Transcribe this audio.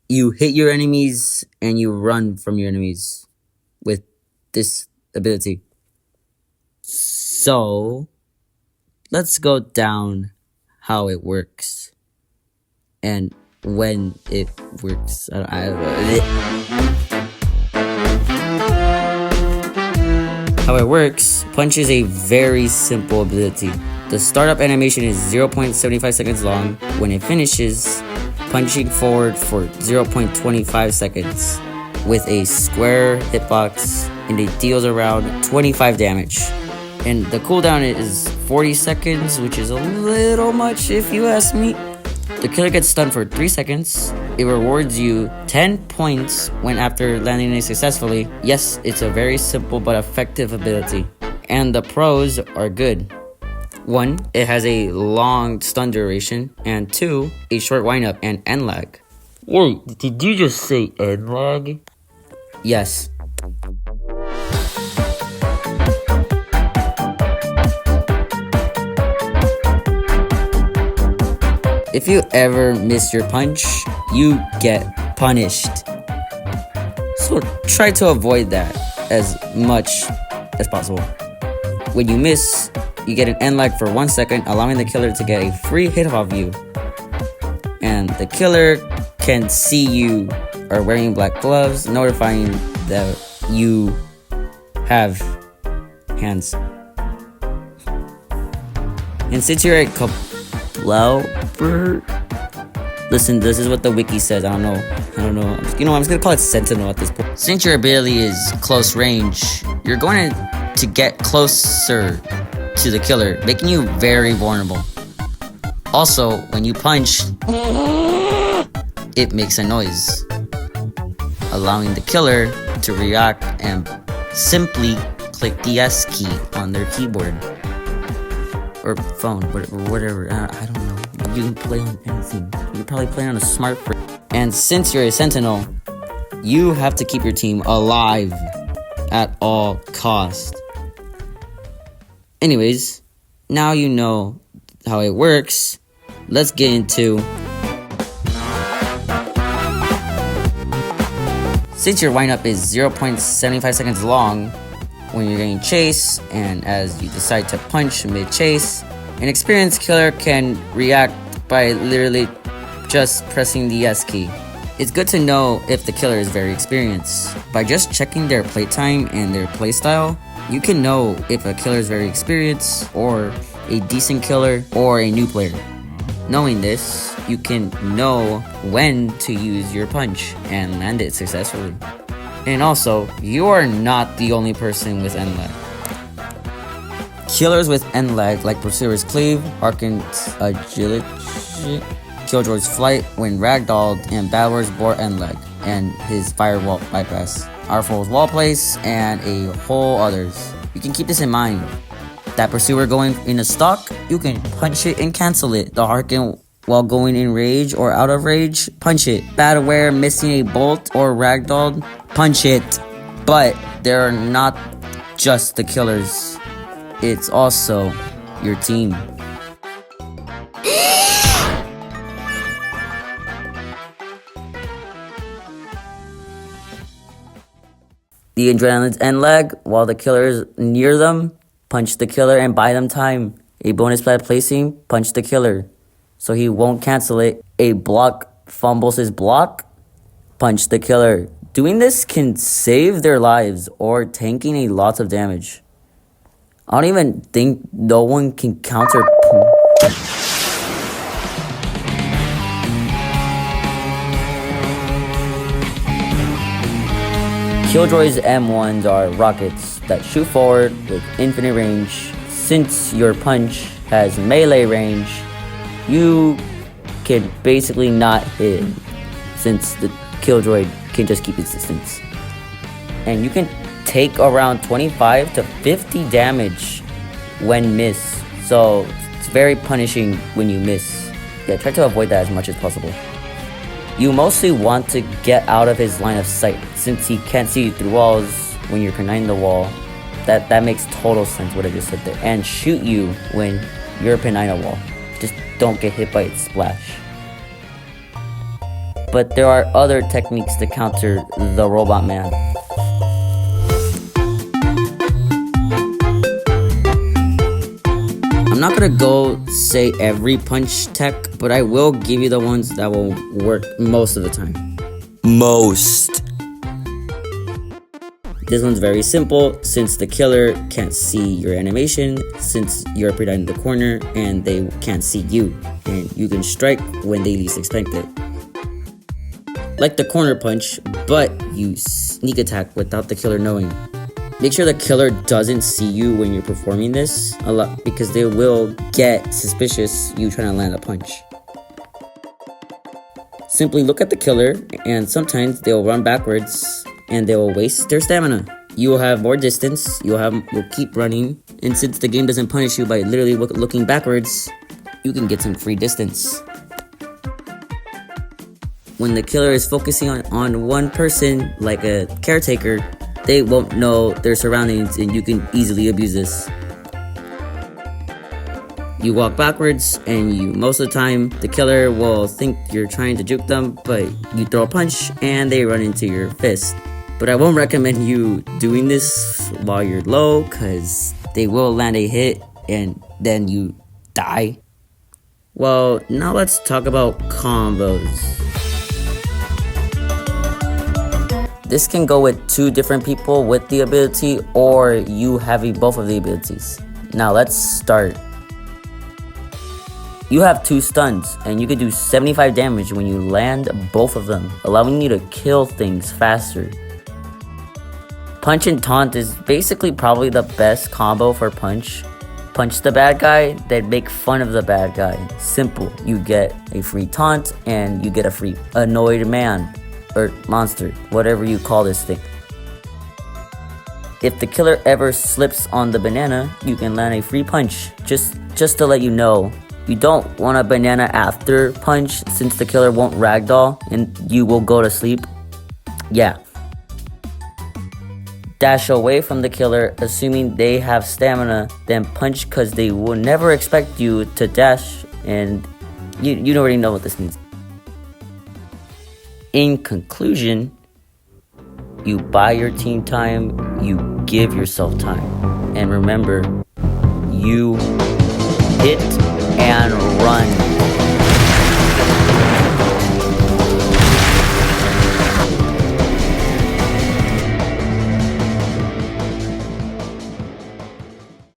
You hit your enemies and you run from your enemies with this ability. So let's go down how it works and when it works. How it works, Punch is a very simple ability. The startup animation is 0.75 seconds long. When it finishes, punching forward for 0.25 seconds with a square hitbox, and it deals around 25 damage. And the cooldown is 40 seconds, which is a little much if you ask me. The killer gets stunned for 3 seconds. It rewards you 10 points when after landing it successfully. Yes, it's a very simple but effective ability. And the pros are good. 1, it has a long stun duration, and 2, a short windup and end lag. Wait, did you just say end lag? Yes. If you ever miss your punch, you get punished. So try to avoid that as much as possible. When you miss, you get an end lag for 1 second, allowing the killer to get a free hit off you. And the killer can see you are wearing black gloves, notifying that you have hands. And since you're a listen, this is what the wiki says. I don't know. You know, I'm just gonna call it Sentinel at this point. Since your ability is close range, you're going to get closer to the killer, making you very vulnerable. Also, when you punch, it makes a noise, allowing the killer to react and simply click the S key on their keyboard or phone, whatever. I don't know. You can play on anything. You can probably play on a smartphone. And since you're a sentinel, you have to keep your team alive at all costs. Anyways, now you know how it works. Let's get into... Since your windup is 0.75 seconds long when you're getting chased, and as you decide to punch mid-chase, an experienced killer can react by literally just pressing the S key. It's good to know if the killer is very experienced. By just checking their playtime and their playstyle, you can know if a killer is very experienced, or a decent killer, or a new player. Knowing this, you can know when to use your punch and land it successfully. And also, you are not the only person with end lag. Killers with end lag like Pursuer's Cleave, Arcan's Agility, Killjoy's Flight when ragdolled, and Battlers bore end lag, and his Firewall bypass, R4's Wall Place, and a whole others. You can keep this in mind. That Pursuer going in a stock, you can punch it and cancel it. The Harkin while going in rage or out of rage, punch it. Bataware missing a bolt or ragdolled, punch it. But there are not just the killers. It's also your team. The adrenaline's end lag, while the killer is near them, punch the killer and buy them time. A bonus pad placing, punch the killer, so he won't cancel it. A block fumbles his block, punch the killer. Doing this can save their lives or tanking a lot of damage. I don't even think no one can counter. Killjoy's M1s are rockets that shoot forward with infinite range. Since your punch has melee range, you can basically not hit him, since the Killjoy can just keep its distance. And you can take around 25 to 50 damage when miss, so it's very punishing when you miss. Yeah, try to avoid that as much as possible. You mostly want to get out of his line of sight, since he can't see you through walls when you're conniving the wall. That makes total sense what I just said there. And shoot you when you're behind a wall. Just don't get hit by its splash. but there are other techniques to counter the robot man. I'm not gonna go say every punch tech, but I will give you the ones that will work most of the time. Most. This one's very simple since the killer can't see your animation, since you're pretty in the corner and they can't see you, and you can strike when they least expect it. Like the corner punch, but you sneak attack without the killer knowing. Make sure the killer doesn't see you when you're performing this a lot because they will get suspicious you trying to land a punch. Simply look at the killer and sometimes they'll run backwards and they will waste their stamina. You will have more distance, you'll keep running, and since the game doesn't punish you by literally looking backwards, you can get some free distance. When the killer is focusing on one person, like a caretaker, they won't know their surroundings and you can easily abuse this. You walk backwards and most of the time the killer will think you're trying to juke them, but you throw a punch and they run into your fist. But I won't recommend you doing this while you're low because they will land a hit and then you die. Well, now let's talk about combos. This can go with two different people with the ability or you having both of the abilities. Now let's start. You have 2 stuns and you can do 75 damage when you land both of them, allowing you to kill things faster. Punch and taunt is basically probably the best combo for punch. Punch the bad guy, then make fun of the bad guy. Simple. You get a free taunt and you get a free annoyed man. Or monster, whatever you call this thing. If the killer ever slips on the banana, you can land a free punch. Just to let you know, you don't want a banana after punch since the killer won't ragdoll and you will go to sleep. Yeah. Dash away from the killer assuming they have stamina, then punch cause they will never expect you to dash, and you already know what this means. In conclusion, you buy your team time, you give yourself time. And remember, you hit and run.